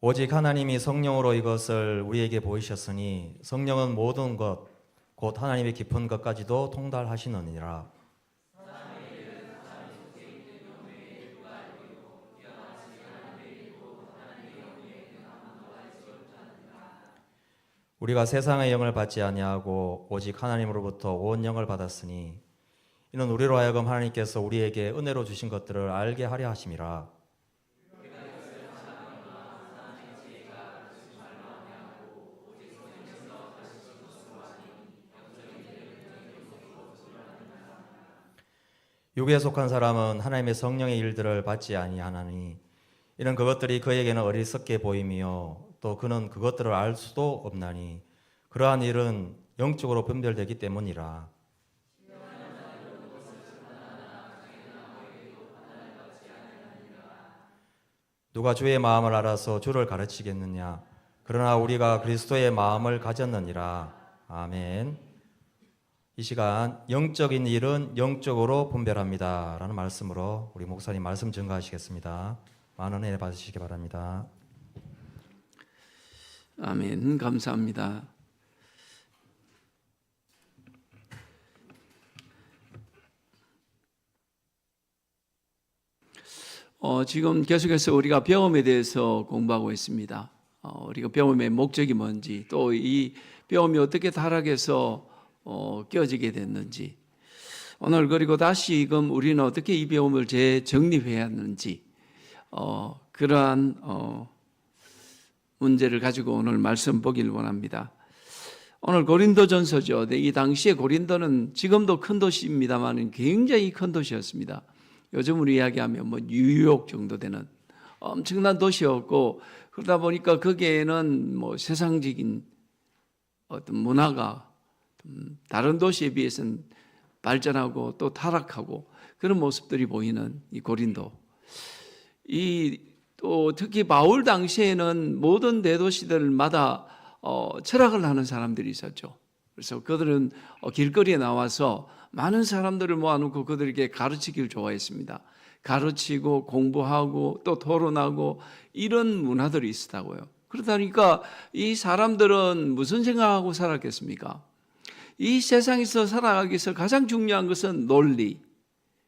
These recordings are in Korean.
오직 하나님이 성령으로 이것을 우리에게 보이셨으니 성령은 모든 것, 곧 하나님의 깊은 것까지도 통달하시느니라. 우리가 세상의 영을 받지 아니하고 오직 하나님으로부터 온 영을 받았으니 이는 우리로 하여금 하나님께서 우리에게 은혜로 주신 것들을 알게 하려 하심이라. 육에 속한 사람은 하나님의 성령의 일들을 받지 아니하나니 이는 그것들이 그에게는 어리석게 보이며 또 그는 그것들을 알 수도 없나니 그러한 일은 영적으로 분별되기 때문이라. 누가 주의 마음을 알아서 주를 가르치겠느냐? 그러나 우리가 그리스도의 마음을 가졌느니라. 아멘. 이 시간 영적인 일은 영적으로 분별합니다 라는 말씀으로 우리 목사님 말씀 증거하시겠습니다. 많은 은혜 받으시기 바랍니다. 아멘. 감사합니다. 지금 계속해서 우리가 병음에 대해서 공부하고 있습니다. 우리가 병음의 목적이 뭔지, 또 이 병음이 어떻게 타락해서 깨어지게 됐는지, 오늘 그리고 다시금 우리는 어떻게 이 병음을 재정립해야 하는지, 그러한 문제를 가지고 오늘 말씀 보기를 원합니다. 오늘 고린도전서죠. 이 당시에 고린도는 지금도 큰 도시입니다만 굉장히 큰 도시였습니다. 요즘으로 이야기하면 뉴욕 정도 되는 엄청난 도시였고, 그러다 보니까 거기에는 세상적인 어떤 문화가 다른 도시에 비해서는 발전하고 또 타락하고 그런 모습들이 보이는 이 고린도. 또 특히 바울 당시에는 모든 대도시들마다 철학을 하는 사람들이 있었죠. 그래서 그들은 길거리에 나와서 많은 사람들을 모아놓고 그들에게 가르치기를 좋아했습니다. 가르치고 공부하고 또 토론하고 이런 문화들이 있었다고요. 그러다 보니까 이 사람들은 무슨 생각하고 살았겠습니까? 이 세상에서 살아가기 위해서 가장 중요한 것은 논리,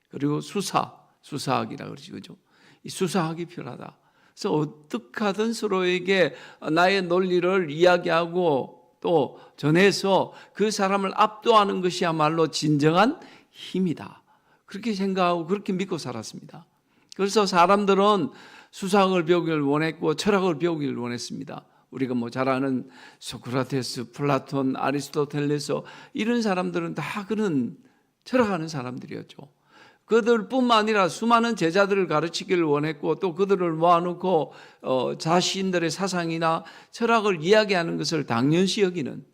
그리고 수사학이라고 그러죠. 그죠? 이 수사학이 필요하다. 그래서 어떻게 하든 서로에게 나의 논리를 이야기하고 또 전해서 그 사람을 압도하는 것이야말로 진정한 힘이다. 그렇게 생각하고 그렇게 믿고 살았습니다. 그래서 사람들은 수사학을 배우기를 원했고 철학을 배우기를 원했습니다. 우리가 잘 아는 소크라테스, 플라톤, 아리스토텔레스 이런 사람들은 다 그런 철학하는 사람들이었죠. 그들뿐만 아니라 수많은 제자들을 가르치기를 원했고 또 그들을 모아놓고 자신들의 사상이나 철학을 이야기하는 것을 당연시 여기는,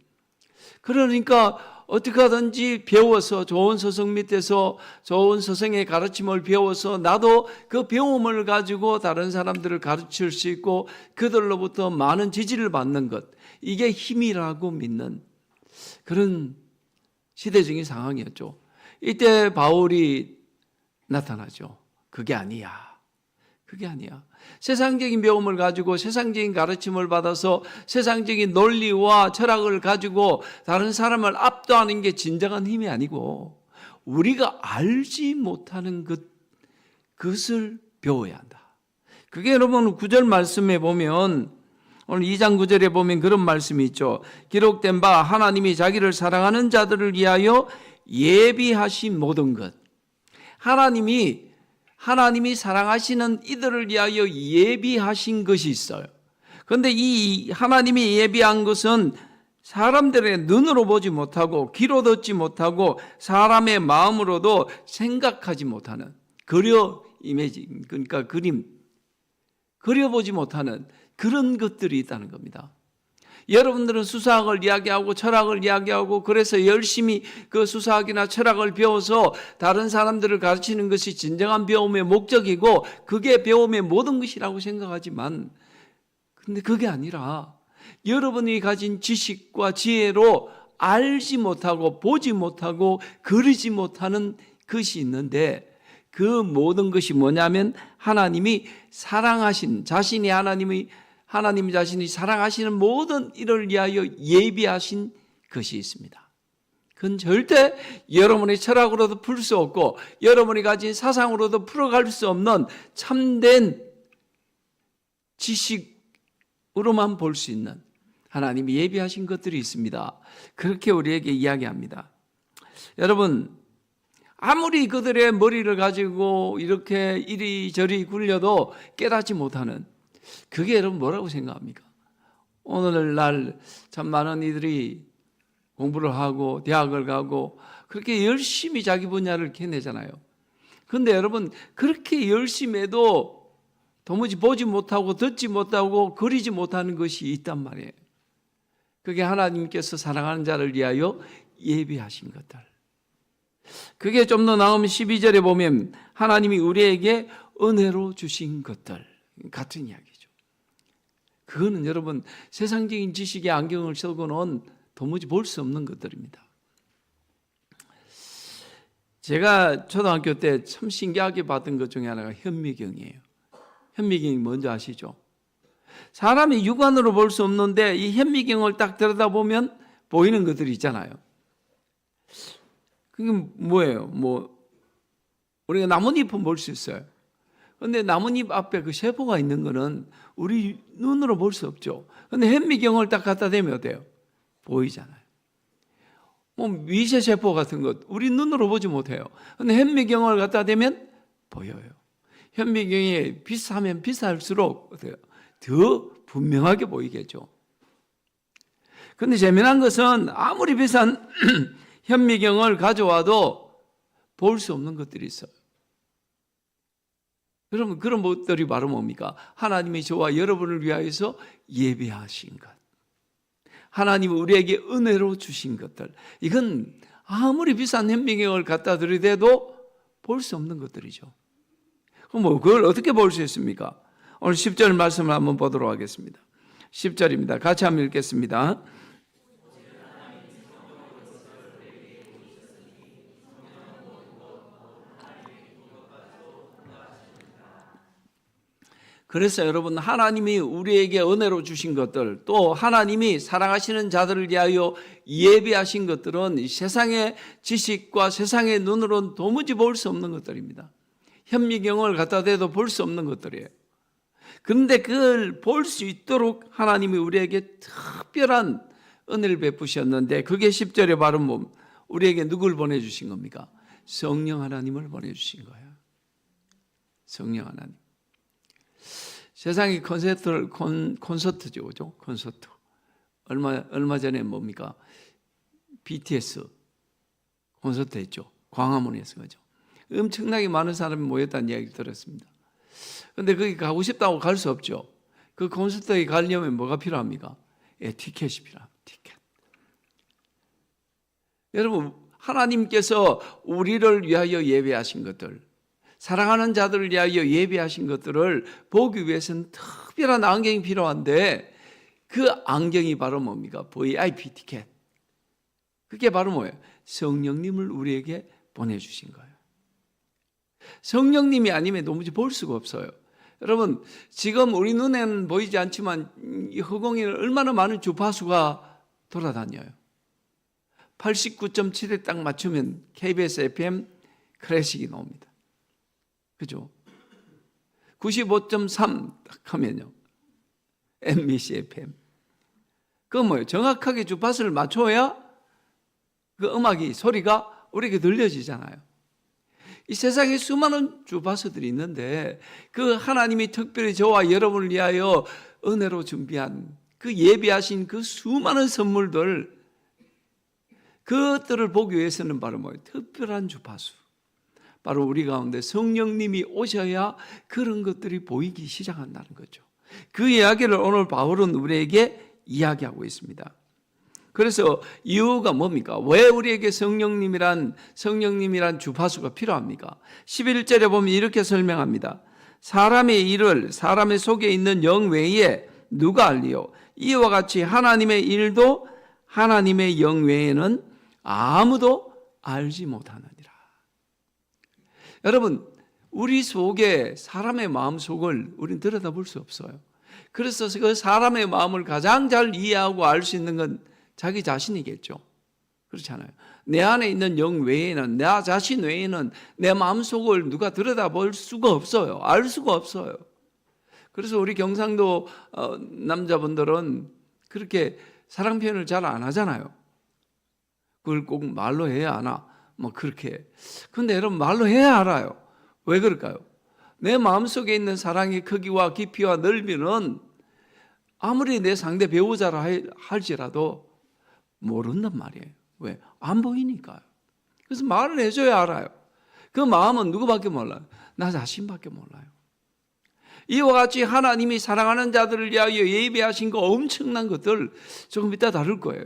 그러니까 어떻게 하든지 배워서 좋은 스승 밑에서 좋은 스승의 가르침을 배워서 나도 그 배움을 가지고 다른 사람들을 가르칠 수 있고 그들로부터 많은 지지를 받는 것, 이게 힘이라고 믿는 그런 시대적인 상황이었죠. 이때 바울이 나타나죠. 그게 아니야. 그게 아니야. 세상적인 배움을 가지고 세상적인 가르침을 받아서 세상적인 논리와 철학을 가지고 다른 사람을 압도하는 게 진정한 힘이 아니고 우리가 알지 못하는 그것을 배워야 한다. 그게 여러분 9절 말씀에 보면, 오늘 2장 9절에 보면 그런 말씀이 있죠. 기록된 바 하나님이 자기를 사랑하는 자들을 위하여 예비하신 모든 것. 하나님이 사랑하시는 이들을 위하여 예비하신 것이 있어요. 그런데 이 하나님이 예비한 것은 사람들의 눈으로 보지 못하고 귀로 듣지 못하고 사람의 마음으로도 생각하지 못하는 그러니까 그림, 그려보지 못하는 그런 것들이 있다는 겁니다. 여러분들은 수사학을 이야기하고 철학을 이야기하고 그래서 열심히 그 수사학이나 철학을 배워서 다른 사람들을 가르치는 것이 진정한 배움의 목적이고 그게 배움의 모든 것이라고 생각하지만, 근데 그게 아니라 여러분이 가진 지식과 지혜로 알지 못하고 보지 못하고 그리지 못하는 것이 있는데, 그 모든 것이 뭐냐면 하나님이 사랑하신, 자신이 하나님 자신이 사랑하시는 모든 일을 위하여 예비하신 것이 있습니다. 그건 절대 여러분의 철학으로도 풀 수 없고 여러분이 가진 사상으로도 풀어갈 수 없는 참된 지식으로만 볼 수 있는 하나님이 예비하신 것들이 있습니다. 그렇게 우리에게 이야기합니다. 여러분, 아무리 그들의 머리를 가지고 이렇게 이리저리 굴려도 깨닫지 못하는, 그게 여러분 뭐라고 생각합니까? 오늘날 참 많은 이들이 공부를 하고 대학을 가고 그렇게 열심히 자기 분야를 캐내잖아요. 그런데 여러분, 그렇게 열심히 해도 도무지 보지 못하고 듣지 못하고 그리지 못하는 것이 있단 말이에요. 그게 하나님께서 사랑하는 자를 위하여 예비하신 것들. 그게 좀 더 나오면 12절에 보면 하나님이 우리에게 은혜로 주신 것들 같은 이야기죠. 그거는 여러분 세상적인 지식의 안경을 쓰고는 도무지 볼 수 없는 것들입니다. 제가 초등학교 때 참 신기하게 봤던 것 중에 하나가 현미경이에요. 현미경이 뭔지 아시죠? 사람이 육안으로 볼 수 없는데 이 현미경을 딱 들여다보면 보이는 것들이 있잖아요. 그게 뭐예요? 우리가 나뭇잎은 볼 수 있어요. 그런데 나뭇잎 앞에 그 세포가 있는 거는 우리 눈으로 볼 수 없죠. 그런데 현미경을 딱 갖다 대면 어때요? 보이잖아요. 미세 세포 같은 것 우리 눈으로 보지 못해요. 그런데 현미경을 갖다 대면 보여요. 현미경이 비싸면 비쌀수록 어때요? 더 분명하게 보이겠죠. 그런데 재미난 것은 아무리 비싼 현미경을 가져와도 볼 수 없는 것들이 있어요. 여러분, 그런 것들이 바로 뭡니까? 하나님이 저와 여러분을 위하여서 예비하신 것. 하나님이 우리에게 은혜로 주신 것들. 이건 아무리 비싼 현미경을 갖다 들이대도 볼 수 없는 것들이죠. 그럼 그걸 어떻게 볼 수 있습니까? 오늘 10절 말씀을 한번 보도록 하겠습니다. 10절입니다. 같이 한번 읽겠습니다. 그래서 여러분, 하나님이 우리에게 은혜로 주신 것들, 또 하나님이 사랑하시는 자들을 위하여 예비하신 것들은 세상의 지식과 세상의 눈으로는 도무지 볼 수 없는 것들입니다. 현미경을 갖다 대도 볼 수 없는 것들이에요. 그런데 그걸 볼 수 있도록 하나님이 우리에게 특별한 은혜를 베푸셨는데, 그게 10절에 바로 우리에게 누굴 보내주신 겁니까? 성령 하나님을 보내주신 거예요. 성령 하나님. 세상이 콘서트죠, 그죠? 콘서트. 얼마 전에 뭡니까? BTS 콘서트 했죠. 광화문에서, 그죠? 엄청나게 많은 사람이 모였다는 이야기를 들었습니다. 그런데 거기 가고 싶다고 갈 수 없죠. 그 콘서트에 가려면 뭐가 필요합니까? 티켓이 필요합니다. 티켓. 여러분, 하나님께서 우리를 위하여 예배하신 것들, 사랑하는 자들을 위하여 예배하신 것들을 보기 위해서는 특별한 안경이 필요한데, 그 안경이 바로 뭡니까? VIP 티켓. 그게 바로 뭐예요? 성령님을 우리에게 보내주신 거예요. 성령님이 아니면 도무지 볼 수가 없어요. 여러분, 지금 우리 눈에는 보이지 않지만 이 허공에는 얼마나 많은 주파수가 돌아다녀요. 89.7에 딱 맞추면 KBS FM 클래식이 나옵니다. 그죠? 95.3 딱 하면요, MBC FM. 그건 뭐예요? 정확하게 주파수를 맞춰야 그 음악이, 소리가 우리에게 들려지잖아요. 이 세상에 수많은 주파수들이 있는데 그 하나님이 특별히 저와 여러분을 위하여 은혜로 준비한 그 예비하신 그 수많은 선물들, 그것들을 보기 위해서는 바로 뭐예요? 특별한 주파수. 바로 우리 가운데 성령님이 오셔야 그런 것들이 보이기 시작한다는 거죠. 그 이야기를 오늘 바울은 우리에게 이야기하고 있습니다. 그래서 이유가 뭡니까? 왜 우리에게 성령님이란 주파수가 필요합니까? 11절에 보면 이렇게 설명합니다. 사람의 일을 사람의 속에 있는 영 외에 누가 알리요? 이와 같이 하나님의 일도 하나님의 영 외에는 아무도 알지 못하느니라. 여러분, 우리 속에 사람의 마음 속을 우리는 들여다볼 수 없어요. 그래서 그 사람의 마음을 가장 잘 이해하고 알 수 있는 건 자기 자신이겠죠. 그렇잖아요. 내 안에 있는 영 외에는, 나 자신 외에는 내 마음속을 누가 들여다볼 수가 없어요. 알 수가 없어요. 그래서 우리 경상도 남자분들은 그렇게 사랑 표현을 잘 안 하잖아요. 그걸 꼭 말로 해야 하나? 뭐 그렇게. 근데 여러분, 말로 해야 알아요. 왜 그럴까요? 내 마음속에 있는 사랑의 크기와 깊이와 넓이는 아무리 내 상대 배우자라 할지라도 모른단 말이에요. 왜? 안 보이니까요. 그래서 말을 해줘야 알아요. 그 마음은 누구밖에 몰라요? 나 자신밖에 몰라요. 이와 같이 하나님이 사랑하는 자들을 위하여 예비하신 그 엄청난 것들 조금 이따 다룰 거예요.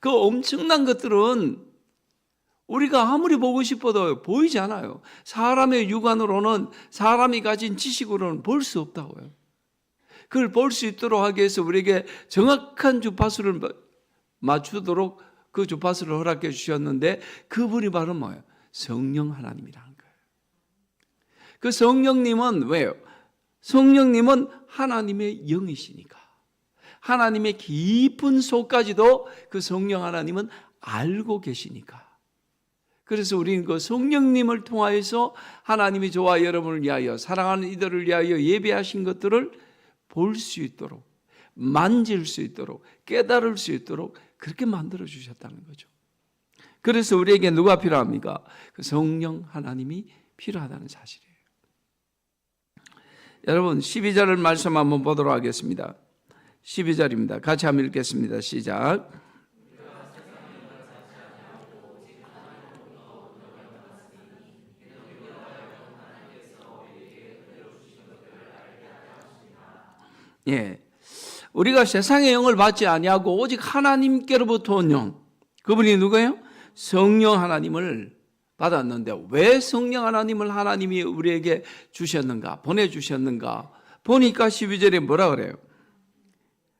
그 엄청난 것들은 우리가 아무리 보고 싶어도 보이지 않아요. 사람의 육안으로는, 사람이 가진 지식으로는 볼 수 없다고요. 그걸 볼 수 있도록 하기 위해서 우리에게 정확한 주파수를 맞추도록 그 주파수를 허락해 주셨는데, 그분이 바로 뭐예요? 성령 하나님이라는 거예요. 그 성령님은 왜요? 성령님은 하나님의 영이시니까. 하나님의 깊은 속까지도 그 성령 하나님은 알고 계시니까. 그래서 우리는 그 성령님을 통하여서 하나님이 저와 여러분을 위하여, 사랑하는 이들을 위하여 예배하신 것들을 볼 수 있도록, 만질 수 있도록, 깨달을 수 있도록 그렇게 만들어 주셨다는 거죠. 그래서 우리에게 누가 필요합니까? 그 성령 하나님이 필요하다는 사실이에요. 여러분, 12절을 말씀 한번 보도록 하겠습니다. 12절입니다. 같이 한번 읽겠습니다. 시작. 예, 우리가 세상의 영을 받지 아니하고 오직 하나님께로부터 온 영, 그분이 누구예요? 성령 하나님을 받았는데, 왜 성령 하나님을 하나님이 우리에게 주셨는가, 보내주셨는가 보니까 12절에 뭐라 그래요?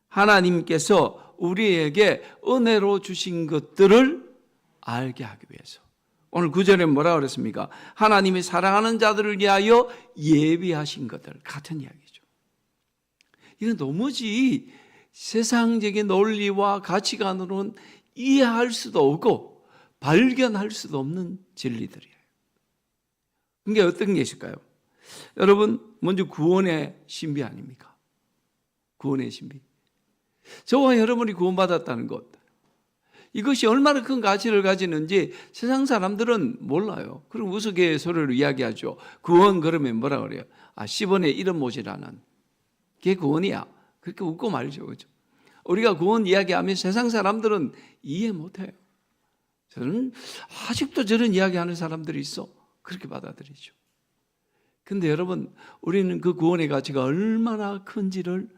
하나님께서 우리에게 은혜로 주신 것들을 알게 하기 위해서. 오늘 9절에 뭐라 그랬습니까? 하나님이 사랑하는 자들을 위하여 예비하신 것들. 같은 이야기죠. 이건 도무지 세상적인 논리와 가치관으로는 이해할 수도 없고 발견할 수도 없는 진리들이에요. 그게 어떤 게 있을까요? 여러분, 먼저 구원의 신비 아닙니까? 구원의 신비. 저와 여러분이 구원받았다는 것, 이것이 얼마나 큰 가치를 가지는지 세상 사람들은 몰라요. 그럼 우스갯소리로 이야기하죠. 구원 그러면 뭐라 그래요? 10원에 1원 모지라는, 그게 구원이야. 그렇게 웃고 말죠. 그렇죠? 우리가 구원 이야기하면 세상 사람들은 이해 못해요. 저는 아직도 저런 이야기하는 사람들이 있어. 그렇게 받아들이죠. 근데 여러분, 우리는 그 구원의 가치가 얼마나 큰지를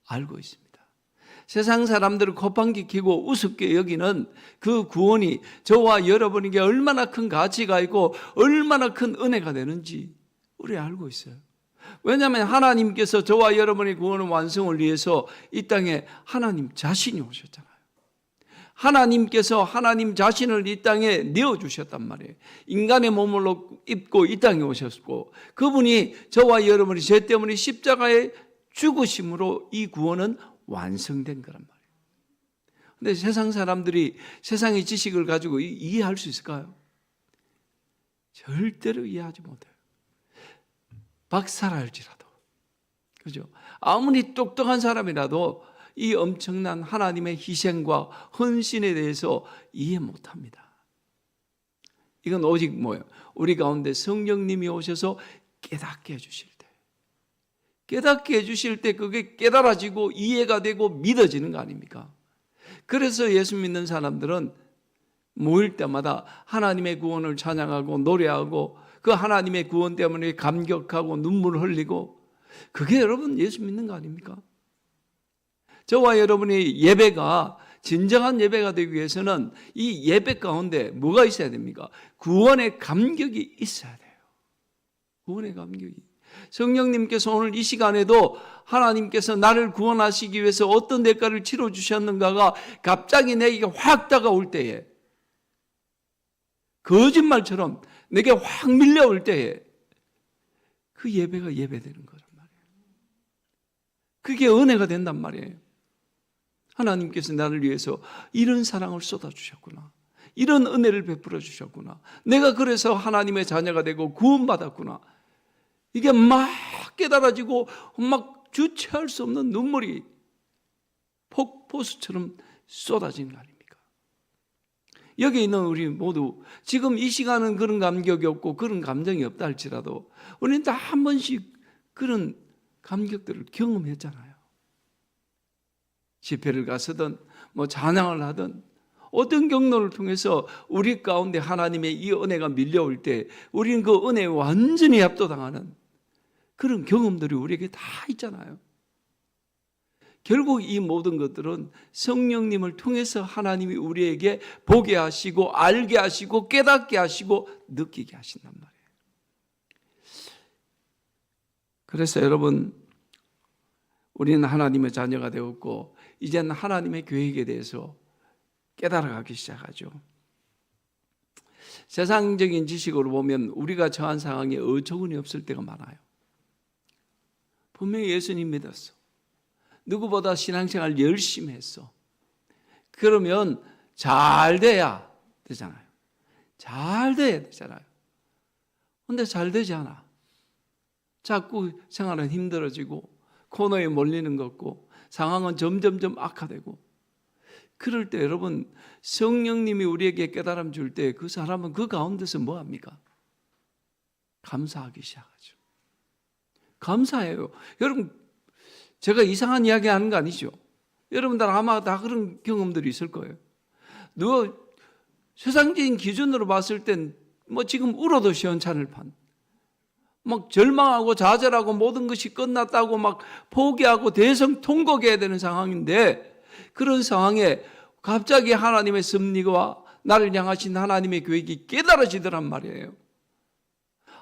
알고 있습니다. 세상 사람들을 콧방귀 뀌고 우습게 여기는 그 구원이 저와 여러분에게 얼마나 큰 가치가 있고 얼마나 큰 은혜가 되는지 우리 알고 있어요. 왜냐하면 하나님께서 저와 여러분의 구원의 완성을 위해서 이 땅에 하나님 자신이 오셨잖아요. 하나님께서 하나님 자신을 이 땅에 내어주셨단 말이에요. 인간의 몸을 입고 이 땅에 오셨고, 그분이 저와 여러분이 죄 때문에 십자가에 죽으심으로 이 구원은 완성된 거란 말이에요. 근데 세상 사람들이 세상의 지식을 가지고 이해할 수 있을까요? 절대로 이해하지 못해요. 박사랄지라도, 그죠? 아무리 똑똑한 사람이라도 이 엄청난 하나님의 희생과 헌신에 대해서 이해 못합니다. 이건 오직 뭐예요? 우리 가운데 성령님이 오셔서 깨닫게 해주실 때, 깨닫게 해주실 때 그게 깨달아지고 이해가 되고 믿어지는 거 아닙니까? 그래서 예수 믿는 사람들은 모일 때마다 하나님의 구원을 찬양하고 노래하고 그 하나님의 구원 때문에 감격하고 눈물 흘리고, 그게 여러분 예수 믿는 거 아닙니까? 저와 여러분의 예배가 진정한 예배가 되기 위해서는 이 예배 가운데 뭐가 있어야 됩니까? 구원의 감격이 있어야 돼요. 구원의 감격이. 성령님께서 오늘 이 시간에도 하나님께서 나를 구원하시기 위해서 어떤 대가를 치러주셨는가가 갑자기 내게 확 다가올 때에, 거짓말처럼 내게 확 밀려올 때에 그 예배가 예배되는 거란 말이에요. 그게 은혜가 된단 말이에요. 하나님께서 나를 위해서 이런 사랑을 쏟아주셨구나. 이런 은혜를 베풀어 주셨구나. 내가 그래서 하나님의 자녀가 되고 구원받았구나. 이게 막 깨달아지고 막 주체할 수 없는 눈물이 폭포수처럼 쏟아지는 거 아닙니까? 여기 있는 우리 모두 지금 이 시간은 그런 감격이 없고 그런 감정이 없다 할지라도 우리는 다 한 번씩 그런 감격들을 경험했잖아요. 집회를 가서든 뭐 찬양을 하든 어떤 경로를 통해서 우리 가운데 하나님의 이 은혜가 밀려올 때 우리는 그 은혜에 완전히 압도당하는 그런 경험들이 우리에게 다 있잖아요. 결국 이 모든 것들은 성령님을 통해서 하나님이 우리에게 보게 하시고 알게 하시고 깨닫게 하시고 느끼게 하신단 말이에요. 그래서 여러분, 우리는 하나님의 자녀가 되었고 이제는 하나님의 계획에 대해서 깨달아가기 시작하죠. 세상적인 지식으로 보면 우리가 처한 상황에 어처구니 없을 때가 많아요. 분명히 예수님 믿었어. 누구보다 신앙생활 열심히 했어. 그러면 잘 돼야 되잖아요. 잘 돼야 되잖아요. 근데 잘 되지 않아. 자꾸 생활은 힘들어지고 코너에 몰리는 것 같고 상황은 점점점 악화되고 그럴 때 여러분 성령님이 우리에게 깨달음 줄 때 그 사람은 그 가운데서 뭐합니까? 감사하기 시작하죠. 감사해요. 여러분 제가 이상한 이야기 하는 거 아니죠? 여러분들 아마 다 그런 경험들이 있을 거예요. 누가 세상적인 기준으로 봤을 땐 뭐 지금 울어도 시원찮을 판 막 절망하고 좌절하고 모든 것이 끝났다고 막 포기하고 대성통곡해야 되는 상황인데 그런 상황에 갑자기 하나님의 섭리와 나를 향하신 하나님의 계획이 깨달아지더란 말이에요.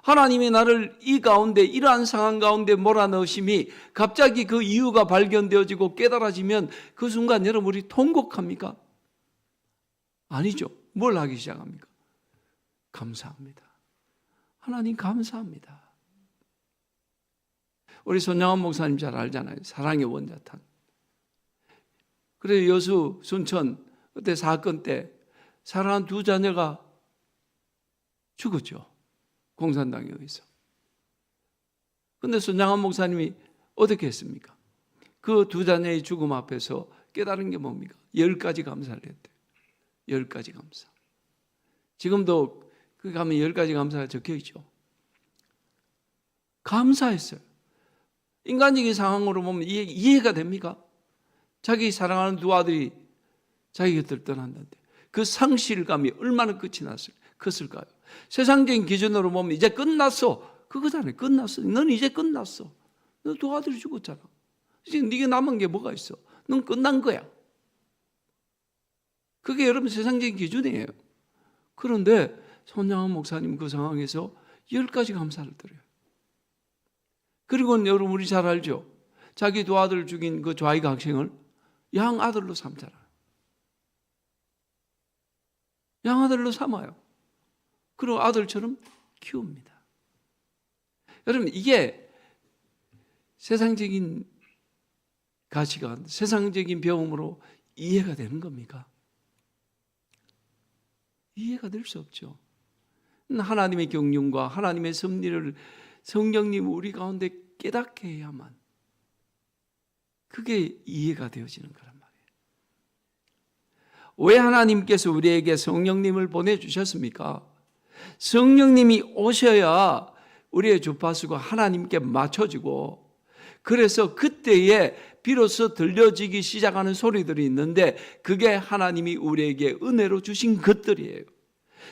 하나님이 나를 이 가운데 이러한 상황 가운데 몰아넣으심이 갑자기 그 이유가 발견되어지고 깨달아지면 그 순간 여러분 우리 통곡합니까? 아니죠. 뭘 하기 시작합니까? 감사합니다. 하나님 감사합니다. 우리 손양원 목사님 잘 알잖아요. 사랑의 원자탄. 그래서 여수 순천 그때 사건 때 사랑한 두 자녀가 죽었죠. 공산당에 의해서. 그런데 손양원 목사님이 어떻게 했습니까? 그 두 자녀의 죽음 앞에서 깨달은 게 뭡니까? 10가지 감사를 했대요. 10가지 감사. 지금도 그 가면 10가지 감사가 적혀 있죠. 감사했어요. 인간적인 상황으로 보면 이해가 됩니까? 자기 사랑하는 두 아들이 자기 곁을 떠난다는데 그 상실감이 얼마나 컸을까요? 세상적인 기준으로 보면 이제 끝났어. 그거잖아요. 끝났어. 넌 이제 끝났어. 너 두 아들이 죽었잖아. 이제 네가 남은 게 뭐가 있어? 넌 끝난 거야. 그게 여러분 세상적인 기준이에요. 그런데 손양원 목사님 그 상황에서 10가지 감사를 드려요. 그리고 여러분 우리 잘 알죠? 자기 두 아들 죽인 그 좌익 학생을 양아들로 삼잖아요. 양아들로 삼아요. 그리고 아들처럼 키웁니다. 여러분 이게 세상적인 가치관, 세상적인 배움으로 이해가 되는 겁니까? 이해가 될 수 없죠. 하나님의 경륜과 하나님의 섭리를 성령님 우리 가운데 깨닫게 해야만 그게 이해가 되어지는 거란 말이에요. 왜 하나님께서 우리에게 성령님을 보내주셨습니까? 성령님이 오셔야 우리의 주파수가 하나님께 맞춰지고 그래서 그때에 비로소 들려지기 시작하는 소리들이 있는데 그게 하나님이 우리에게 은혜로 주신 것들이에요.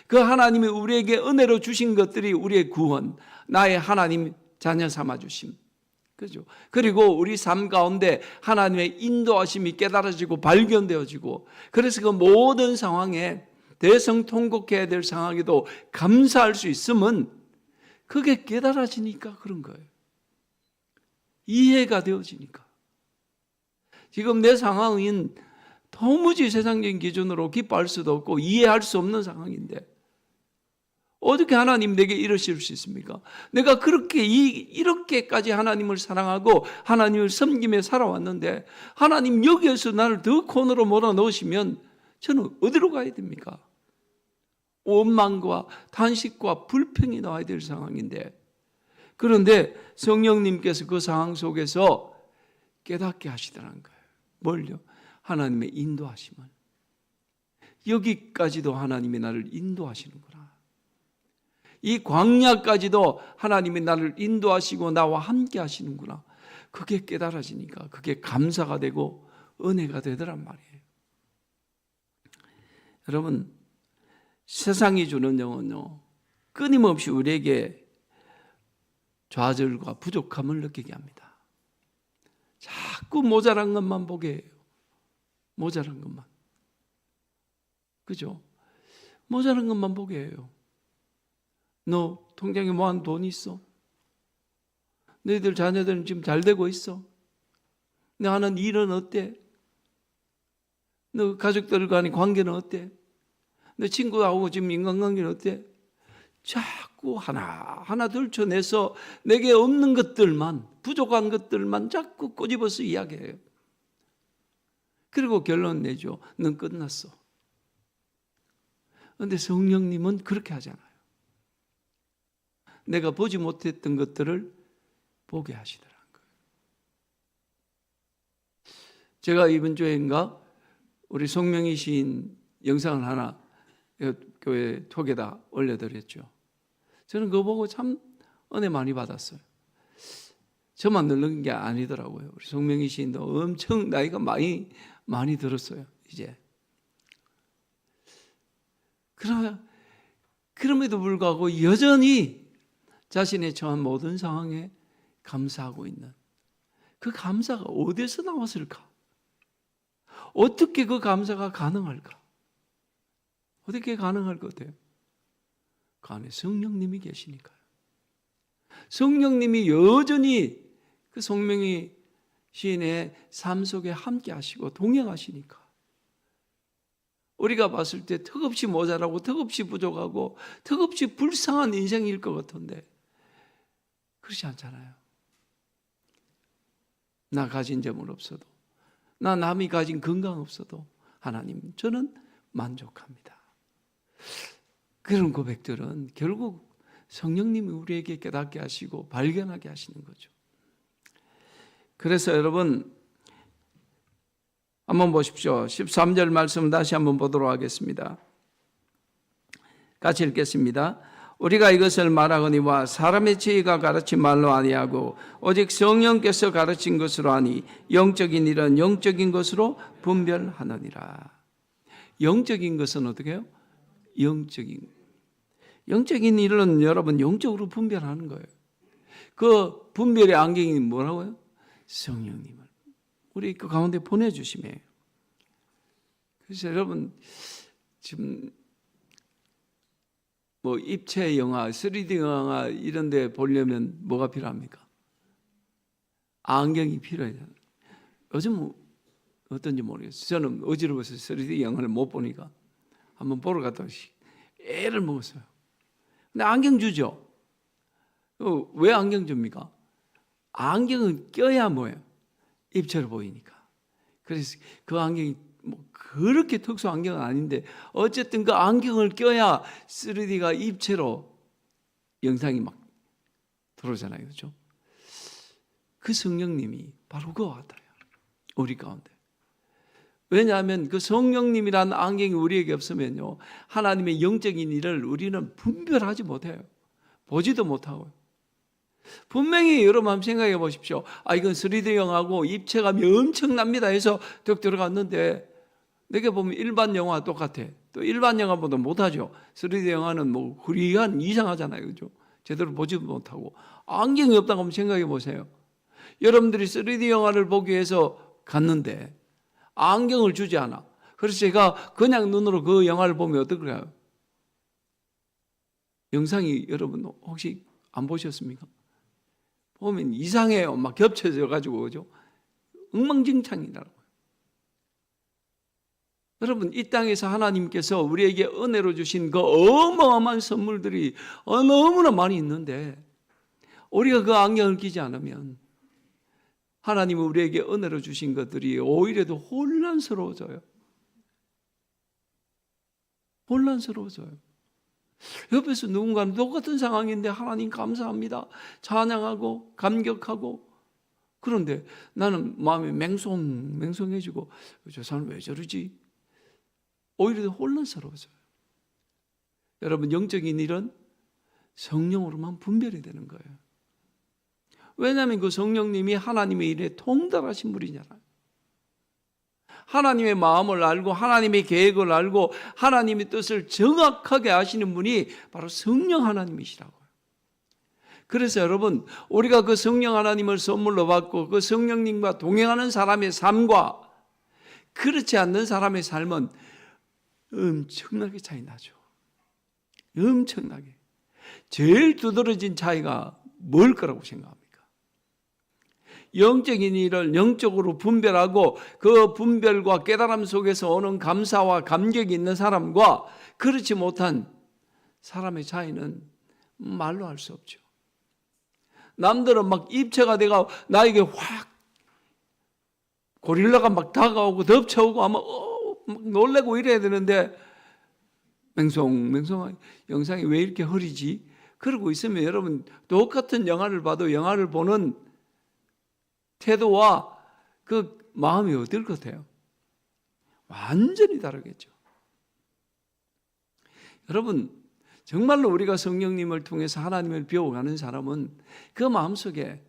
그 하나님이 우리에게 은혜로 주신 것들이 우리의 구원, 나의 하나님 자녀 삼아주심. 그죠? 그리고 우리 삶 가운데 하나님의 인도하심이 깨달아지고 발견되어지고 그래서 그 모든 상황에 대성통곡해야 될 상황에도 감사할 수 있으면 그게 깨달아지니까 그런 거예요. 이해가 되어지니까. 지금 내 상황은 도무지 세상적인 기준으로 기뻐할 수도 없고 이해할 수 없는 상황인데 어떻게 하나님 내게 이러실 수 있습니까? 내가 그렇게 이렇게까지 하나님을 사랑하고 하나님을 섬기며 살아왔는데 하나님 여기에서 나를 더 코너로 몰아넣으시면 저는 어디로 가야 됩니까? 원망과 탄식과 불평이 나와야 될 상황인데, 그런데 성령님께서 그 상황 속에서 깨닫게 하시더라는 거예요. 뭘요? 하나님의 인도하심을. 여기까지도 하나님이 나를 인도하시는구나. 이 광야까지도 하나님이 나를 인도하시고 나와 함께 하시는구나. 그게 깨달아지니까 그게 감사가 되고 은혜가 되더란 말이에요. 여러분, 세상이 주는 영은요, 끊임없이 우리에게 좌절과 부족함을 느끼게 합니다. 자꾸 모자란 것만 보게 해요. 모자란 것만. 그죠? 모자란 것만 보게 해요. 너 통장에 모아놓은 돈 있어? 너희들 자녀들은 지금 잘 되고 있어? 너 하는 일은 어때? 너 가족들과의 관계는 어때? 너 친구하고 지금 인간관계는 어때? 자꾸 하나하나 들춰내서 내게 없는 것들만, 부족한 것들만 자꾸 꼬집어서 이야기해요. 그리고 결론 내죠. 넌 끝났어. 그런데 성령님은 그렇게 하잖아요. 내가 보지 못했던 것들을 보게 하시더라는 거예요. 제가 이번 주에인가 우리 송명희 시인 영상을 하나 교회 톡에다 올려드렸죠. 저는 그거 보고 참 은혜 많이 받았어요. 저만 늘는 게 아니더라고요. 우리 송명희 시인도 엄청 나이가 많이 들었어요. 이제. 그럼에도 불구하고 여전히 자신의 처한 모든 상황에 감사하고 있는 그 감사가 어디서 나왔을까? 어떻게 그 감사가 가능할까? 어떻게 가능할 것 같아요? 그 안에 성령님이 계시니까요. 성령님이 여전히 그 송명희 시인의 삶 속에 함께 하시고 동행하시니까 우리가 봤을 때 턱없이 모자라고 턱없이 부족하고 턱없이 불쌍한 인생일 것 같은데 그렇지 않잖아요. 나 가진 점은 없어도, 나 남이 가진 건강 없어도 하나님 저는 만족합니다. 그런 고백들은 결국 성령님이 우리에게 깨닫게 하시고 발견하게 하시는 거죠. 그래서 여러분 한번 보십시오. 13절 말씀 다시 한번 보도록 하겠습니다. 같이 읽겠습니다. 우리가 이것을 말하거니와 사람의 지혜가 가르친 말로 아니하고 오직 성령께서 가르친 것으로 하니 영적인 일은 영적인 것으로 분별하느니라. 영적인 것은 어떻게 해요? 영적인 일은 여러분 영적으로 분별하는 거예요. 그 분별의 안경이 뭐라고요? 성령님을 우리 그 가운데 보내주심이에요. 그래서 여러분 지금 뭐 입체 영화, 3D 영화 이런 데 보려면 뭐가 필요합니까? 안경이 필요해요. 요즘 어떤지 모르겠어요. 저는 어지러워서 3D 영화를 못 보니까 한번 보러 갔다가 애를 먹었어요. 근데 안경 주죠. 왜 안경 줍니까? 안경은 껴야 뭐예요? 입체로 보이니까. 그래서 그 안경이 뭐 그렇게 특수 안경은 아닌데 어쨌든 그 안경을 껴야 3D가 입체로 영상이 막 들어오잖아요. 그렇죠? 그 성령님이 바로 그와 같아요. 우리 가운데. 왜냐하면 그 성령님이라는 안경이 우리에게 없으면요, 하나님의 영적인 일을 우리는 분별하지 못해요. 보지도 못하고요. 분명히 여러분 한번 생각해 보십시오. 이건 3D 영화고 입체감이 엄청납니다 해서 득 들어갔는데 내게 보면 일반 영화 똑같아. 또 일반 영화보다 못하죠. 3D 영화는 뭐 그리한 이상하잖아요. 그죠? 제대로 보지도 못하고. 안경이 없다고 한번 생각해 보세요. 여러분들이 3D 영화를 보기 위해서 갔는데 안경을 주지 않아. 그래서 제가 그냥 눈으로 그 영화를 보면 어떨까요? 영상이 여러분 혹시 안 보셨습니까? 보면 이상해요. 막 겹쳐져 가지고 그죠? 엉망진창이라고요. 여러분, 이 땅에서 하나님께서 우리에게 은혜로 주신 그 어마어마한 선물들이 너무나 많이 있는데 우리가 그 안경을 끼지 않으면 하나님은 우리에게 은혜로 주신 것들이 오히려 더 혼란스러워져요. 혼란스러워져요. 옆에서 누군가는 똑같은 상황인데 하나님 감사합니다, 찬양하고 감격하고, 그런데 나는 마음이 맹송해지고 저 사람 왜 저러지? 오히려 더 혼란스러워져요. 여러분, 영적인 일은 성령으로만 분별이 되는 거예요. 왜냐하면 그 성령님이 하나님의 일에 통달하신 분이잖아요. 하나님의 마음을 알고 하나님의 계획을 알고 하나님의 뜻을 정확하게 아시는 분이 바로 성령 하나님이시라고요. 그래서 여러분, 우리가 그 성령 하나님을 선물로 받고 그 성령님과 동행하는 사람의 삶과 그렇지 않는 사람의 삶은 엄청나게 차이 나죠. 엄청나게. 제일 두드러진 차이가 뭘 거라고 생각합니까? 영적인 일을 영적으로 분별하고 그 분별과 깨달음 속에서 오는 감사와 감격이 있는 사람과 그렇지 못한 사람의 차이는 말로 할 수 없죠. 남들은 막 입체가 돼가 나에게 확 고릴라가 막 다가오고 덮쳐오고 아마 막 놀래고 이래야 되는데 맹송맹송한 영상이 왜 이렇게 흐리지? 그러고 있으면 여러분, 똑같은 영화를 봐도 영화를 보는 태도와 그 마음이 어떨 것 같아요? 완전히 다르겠죠. 여러분, 정말로 우리가 성령님을 통해서 하나님을 배워가는 사람은 그 마음속에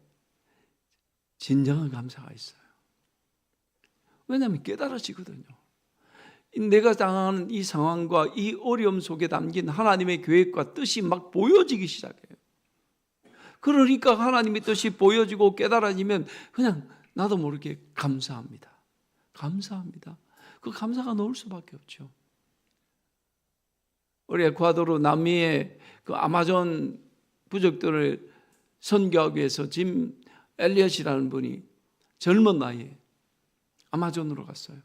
진정한 감사가 있어요. 왜냐하면 깨달아지거든요. 내가 당하는 이 상황과 이 어려움 속에 담긴 하나님의 계획과 뜻이 막 보여지기 시작해요. 그러니까 하나님의 뜻이 보여지고 깨달아지면 그냥 나도 모르게 감사합니다. 감사합니다. 그 감사가 나올 수밖에 없죠. 우리 에콰도르 남미의 그 아마존 부족들을 선교하기 위해서 짐 엘리엇이라는 분이 젊은 나이에 아마존으로 갔어요.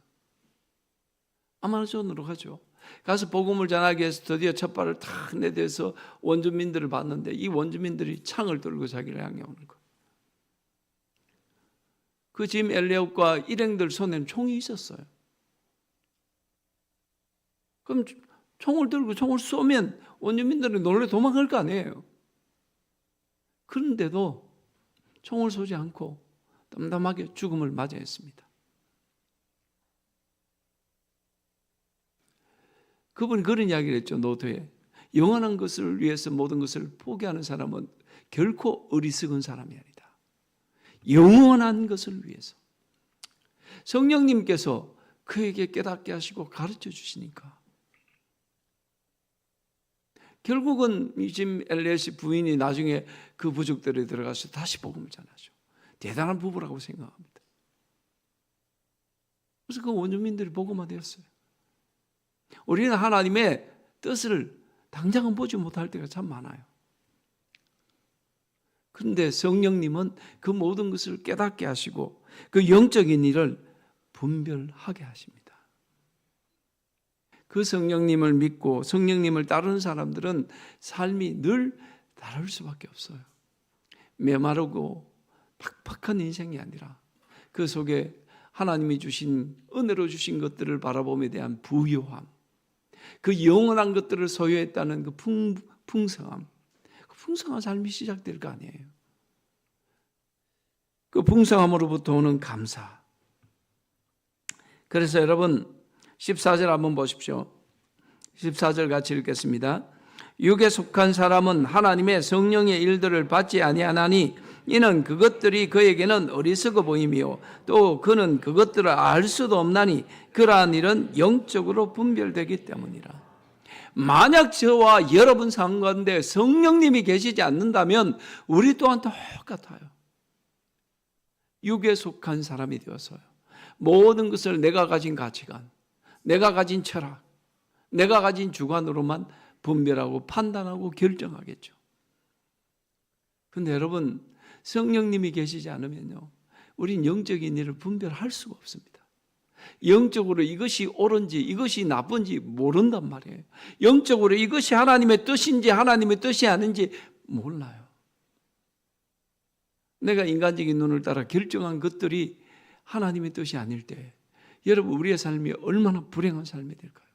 아마존으로 가죠. 가서 복음을 전하기 위해서 드디어 첫 발을 탁 내대서 원주민들을 봤는데 이 원주민들이 창을 들고 자기를 향해 오는 거예요. 그 짐 엘리엇과 일행들 손에는 총이 있었어요. 그럼 총을 들고 총을 쏘면 원주민들은 놀래 도망갈 거 아니에요. 그런데도 총을 쏘지 않고 담담하게 죽음을 맞이했습니다. 그분이 그런 이야기를 했죠. 노트에. 영원한 것을 위해서 모든 것을 포기하는 사람은 결코 어리석은 사람이 아니다. 영원한 것을 위해서. 성령님께서 그에게 깨닫게 하시고 가르쳐 주시니까 결국은 이 짐 엘리엇의 부인이 나중에 그 부족들에 들어가서 다시 복음을 전하죠. 대단한 부부라고 생각합니다. 그래서 그 원주민들이 복음화되었어요. 우리는 하나님의 뜻을 당장은 보지 못할 때가 참 많아요. 그런데 성령님은 그 모든 것을 깨닫게 하시고 그 영적인 일을 분별하게 하십니다. 그 성령님을 믿고 성령님을 따르는 사람들은 삶이 늘 다를 수밖에 없어요. 메마르고 팍팍한 인생이 아니라 그 속에 하나님이 주신 은혜로 주신 것들을 바라봄에 대한 부요함, 그 영원한 것들을 소유했다는 그 풍성함, 그 풍성한 삶이 시작될 거 아니에요. 그 풍성함으로부터 오는 감사. 그래서 여러분 14절 한번 보십시오. 14절 같이 읽겠습니다. 육에 속한 사람은 하나님의 성령의 일들을 받지 아니하나니 이는 그것들이 그에게는 어리석어 보이며 또 그는 그것들을 알 수도 없나니 그러한 일은 영적으로 분별되기 때문이라. 만약 저와 여러분 상관데 성령님이 계시지 않는다면 우리 또한 똑같아요. 육에 속한 사람이 되어서요. 모든 것을 내가 가진 가치관, 내가 가진 철학, 내가 가진 주관으로만 분별하고 판단하고 결정하겠죠. 그런데 여러분, 성령님이 계시지 않으면요, 우린 영적인 일을 분별할 수가 없습니다. 영적으로 이것이 옳은지 이것이 나쁜지 모른단 말이에요. 영적으로 이것이 하나님의 뜻인지 하나님의 뜻이 아닌지 몰라요. 내가 인간적인 눈을 따라 결정한 것들이 하나님의 뜻이 아닐 때 여러분 우리의 삶이 얼마나 불행한 삶이 될까요?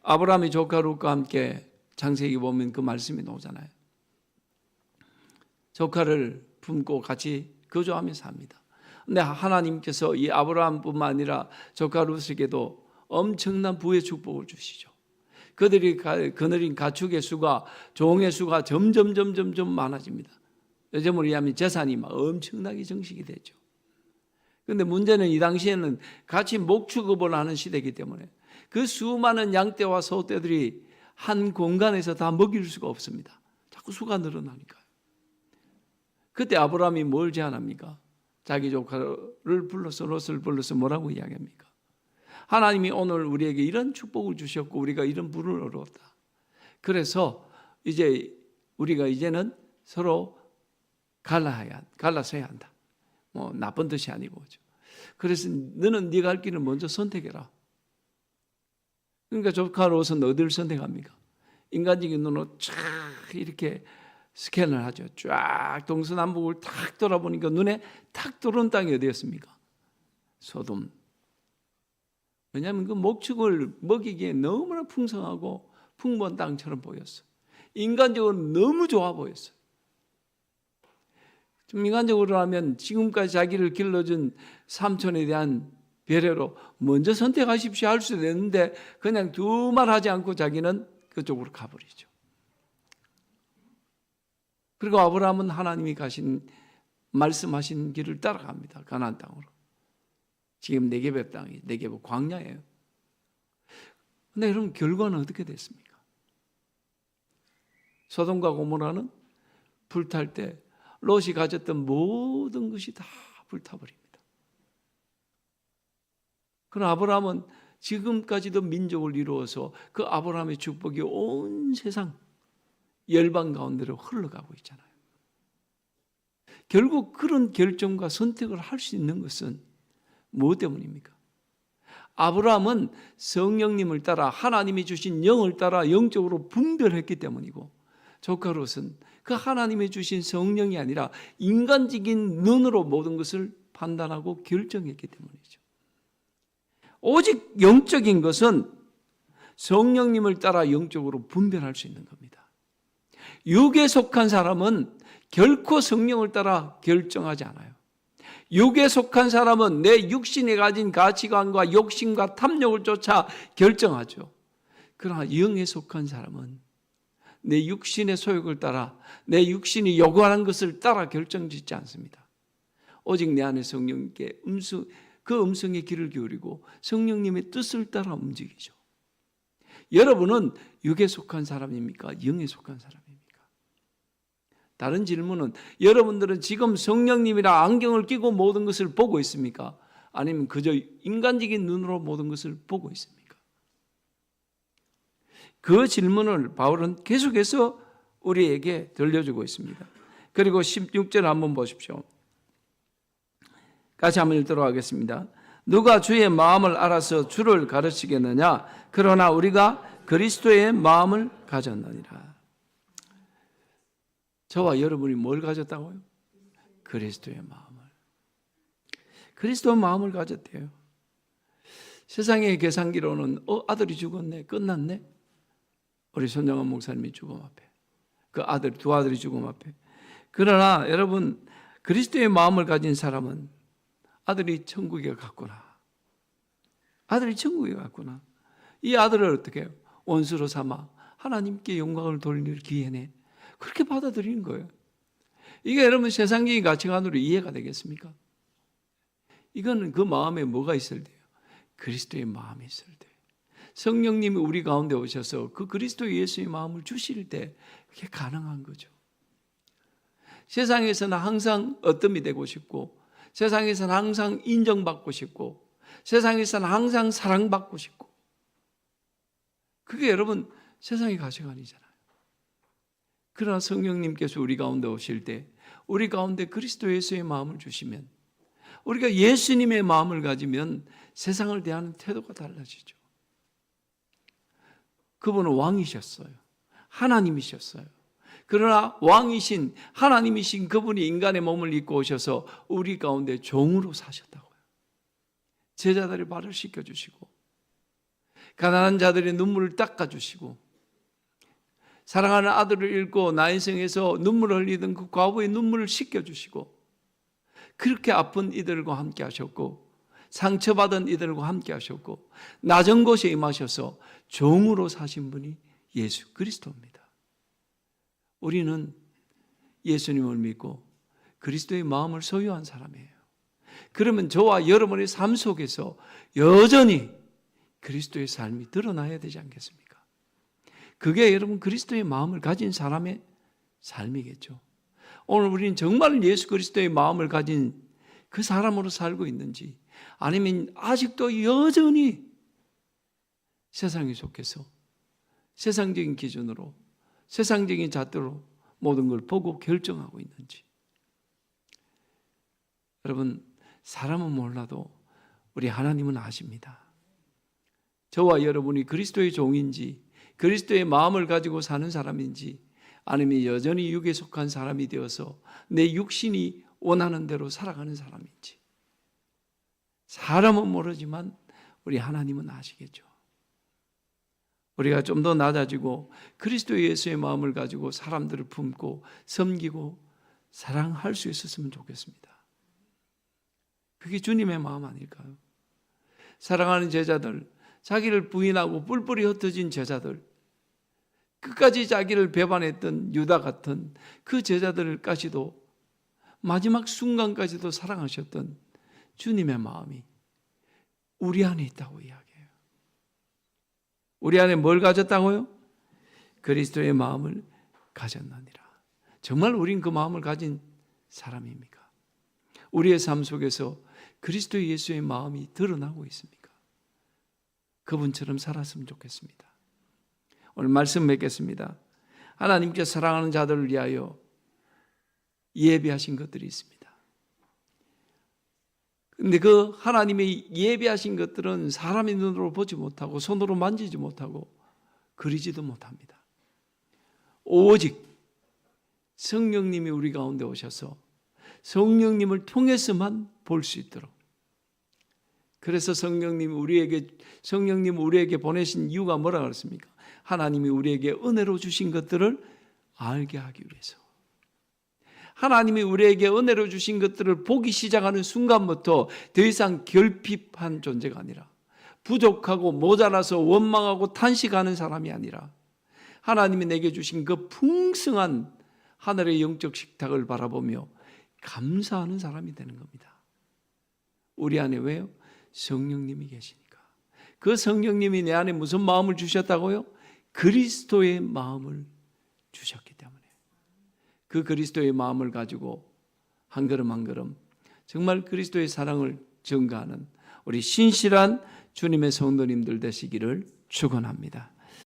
아브라함의 조카 룻과 함께 창세기 보면 그 말씀이 나오잖아요. 조카를 품고 같이 거주하며 삽니다. 근데 하나님께서 이 아브라함뿐만 아니라 조카 룻에게도 엄청난 부의 축복을 주시죠. 그들이 거느린 가축의 수가 종의 수가 점점 많아집니다. 요즘으로 얘기하면 재산이 막 엄청나게 정식이 되죠. 그런데 문제는 이 당시에는 같이 목축업을 하는 시대이기 때문에 그 수많은 양떼와 소떼들이 한 공간에서 다 먹일 수가 없습니다. 자꾸 수가 늘어나니까요. 그때 아브라함이 뭘 제안합니까? 자기 조카를 불러서 롯을 불러서 뭐라고 이야기합니까? 하나님이 오늘 우리에게 이런 축복을 주셨고 우리가 이런 부를 얻었다. 그래서 이제 우리가 이제는 서로 갈라서야 한다. 뭐 나쁜 뜻이 아니고. 그래서 너는 네가 할 길을 먼저 선택해라. 그러니까 조카 롯은 어디를 선택합니까? 인간적인 눈으로 쫙 이렇게 스캔을 하죠. 쫙 동서남북을 탁 돌아보니까 눈에 탁 들어온 땅이 어디였습니까? 소돔. 왜냐하면 그 목축을 먹이기에 너무나 풍성하고 풍부한 땅처럼 보였어. 인간적으로 너무 좋아 보였어. 좀 인간적으로 하면 지금까지 자기를 길러준 삼촌에 대한 배려로 먼저 선택하십시오 할 수도 있는데 그냥 두 말 하지 않고 자기는 그쪽으로 가버리죠. 그리고 아브라함은 하나님이 말씀하신 길을 따라갑니다. 가나안 땅으로. 지금 네게베 땅이 네게베 광야예요. 근데 여러분 결과는 어떻게 됐습니까? 소돔과 고모라는 불탈 때 롯이 가졌던 모든 것이 다 불타버립니다. 그러나 아브라함은 지금까지도 민족을 이루어서 그 아브라함의 축복이 온 세상 열방 가운데로 흘러가고 있잖아요. 결국 그런 결정과 선택을 할 수 있는 것은 무엇 때문입니까? 아브라함은 성령님을 따라 하나님이 주신 영을 따라 영적으로 분별했기 때문이고 조카 롯은 그 하나님이 주신 성령이 아니라 인간적인 눈으로 모든 것을 판단하고 결정했기 때문이죠. 오직 영적인 것은 성령님을 따라 영적으로 분별할 수 있는 겁니다. 육에 속한 사람은 결코 성령을 따라 결정하지 않아요. 육에 속한 사람은 내 육신에 가진 가치관과 욕심과 탐욕을 쫓아 결정하죠. 그러나 영에 속한 사람은 내 육신의 소욕을 따라 내 육신이 요구하는 것을 따라 결정짓지 않습니다. 오직 내 안에 성령님께 그 음성에 귀를 기울이고 성령님의 뜻을 따라 움직이죠. 여러분은 육에 속한 사람입니까? 영에 속한 사람입니까? 다른 질문은 여러분들은 지금 성령님이라 안경을 끼고 모든 것을 보고 있습니까? 아니면 그저 인간적인 눈으로 모든 것을 보고 있습니까? 그 질문을 바울은 계속해서 우리에게 들려주고 있습니다. 그리고 16절 한번 보십시오. 같이 한번 읽도록 하겠습니다. 누가 주의 마음을 알아서 주를 가르치겠느냐? 그러나 우리가 그리스도의 마음을 가졌느니라. 저와 여러분이 뭘 가졌다고요? 그리스도의 마음을. 그리스도의 마음을 가졌대요. 세상의 계산기로는 아들이 죽었네, 끝났네. 우리 손정원 목사님이 죽음 앞에, 그 아들, 두 아들이 죽음 앞에. 그러나 여러분 그리스도의 마음을 가진 사람은 아들이 천국에 갔구나. 아들이 천국에 갔구나. 이 아들을 어떻게 해요? 원수로 삼아 하나님께 영광을 돌릴 기회네. 그렇게 받아들이는 거예요. 이게 여러분 세상적인 가치관으로 이해가 되겠습니까? 이거는 그 마음에 뭐가 있어야 돼요? 그리스도의 마음이 있어야 돼요. 성령님이 우리 가운데 오셔서 그 그리스도 예수의 마음을 주실 때 그게 가능한 거죠. 세상에서는 항상 어뜸이 되고 싶고 세상에서는 항상 인정받고 싶고 세상에서는 항상 사랑받고 싶고 그게 여러분 세상의 가치관이잖아요. 그러나 성령님께서 우리 가운데 오실 때 우리 가운데 그리스도 예수의 마음을 주시면 우리가 예수님의 마음을 가지면 세상을 대하는 태도가 달라지죠. 그분은 왕이셨어요. 하나님이셨어요. 그러나 왕이신 하나님이신 그분이 인간의 몸을 입고 오셔서 우리 가운데 종으로 사셨다고요. 제자들의 발을 씻겨주시고, 가난한 자들의 눈물을 닦아주시고, 사랑하는 아들을 잃고 나인성에서 눈물을 흘리던 그 과부의 눈물을 씻겨주시고, 그렇게 아픈 이들과 함께 하셨고, 상처받은 이들과 함께 하셨고, 낮은 곳에 임하셔서 종으로 사신 분이 예수 그리스도입니다. 우리는 예수님을 믿고 그리스도의 마음을 소유한 사람이에요. 그러면 저와 여러분의 삶 속에서 여전히 그리스도의 삶이 드러나야 되지 않겠습니까? 그게 여러분 그리스도의 마음을 가진 사람의 삶이겠죠. 오늘 우리는 정말 예수 그리스도의 마음을 가진 그 사람으로 살고 있는지, 아니면 아직도 여전히 세상에 속해서 세상적인 기준으로, 세상적인 잣대로 모든 걸 보고 결정하고 있는지. 여러분, 사람은 몰라도 우리 하나님은 아십니다. 저와 여러분이 그리스도의 종인지, 그리스도의 마음을 가지고 사는 사람인지, 아니면 여전히 육에 속한 사람이 되어서 내 육신이 원하는 대로 살아가는 사람인지. 사람은 모르지만 우리 하나님은 아시겠죠. 우리가 좀 더 낮아지고 그리스도 예수의 마음을 가지고 사람들을 품고 섬기고 사랑할 수 있었으면 좋겠습니다. 그게 주님의 마음 아닐까요? 사랑하는 제자들, 자기를 부인하고 뿔뿔이 흩어진 제자들, 끝까지 자기를 배반했던 유다 같은 그 제자들까지도 마지막 순간까지도 사랑하셨던 주님의 마음이 우리 안에 있다고 이야기해요. 우리 안에 뭘 가졌다고요? 그리스도의 마음을 가졌느니라. 정말 우린 그 마음을 가진 사람입니까? 우리의 삶 속에서 그리스도 예수의 마음이 드러나고 있습니까? 그분처럼 살았으면 좋겠습니다. 오늘 말씀 맺겠습니다. 하나님께서 사랑하는 자들을 위하여 예비하신 것들이 있습니다. 근데 그 하나님의 예비하신 것들은 사람의 눈으로 보지 못하고 손으로 만지지 못하고 그리지도 못합니다. 오직 성령님이 우리 가운데 오셔서 성령님을 통해서만 볼 수 있도록. 그래서 성령님 우리에게 보내신 이유가 뭐라 그랬습니까? 하나님이 우리에게 은혜로 주신 것들을 알게 하기 위해서. 하나님이 우리에게 은혜로 주신 것들을 보기 시작하는 순간부터 더 이상 결핍한 존재가 아니라, 부족하고 모자라서 원망하고 탄식하는 사람이 아니라, 하나님이 내게 주신 그 풍성한 하늘의 영적 식탁을 바라보며 감사하는 사람이 되는 겁니다. 우리 안에 왜요? 성령님이 계시니까. 그 성령님이 내 안에 무슨 마음을 주셨다고요? 그리스도의 마음을 주셨기 때문에. 그 그리스도의 마음을 가지고 한 걸음 한 걸음 정말 그리스도의 사랑을 전가하는 우리 신실한 주님의 성도님들 되시기를 축원합니다.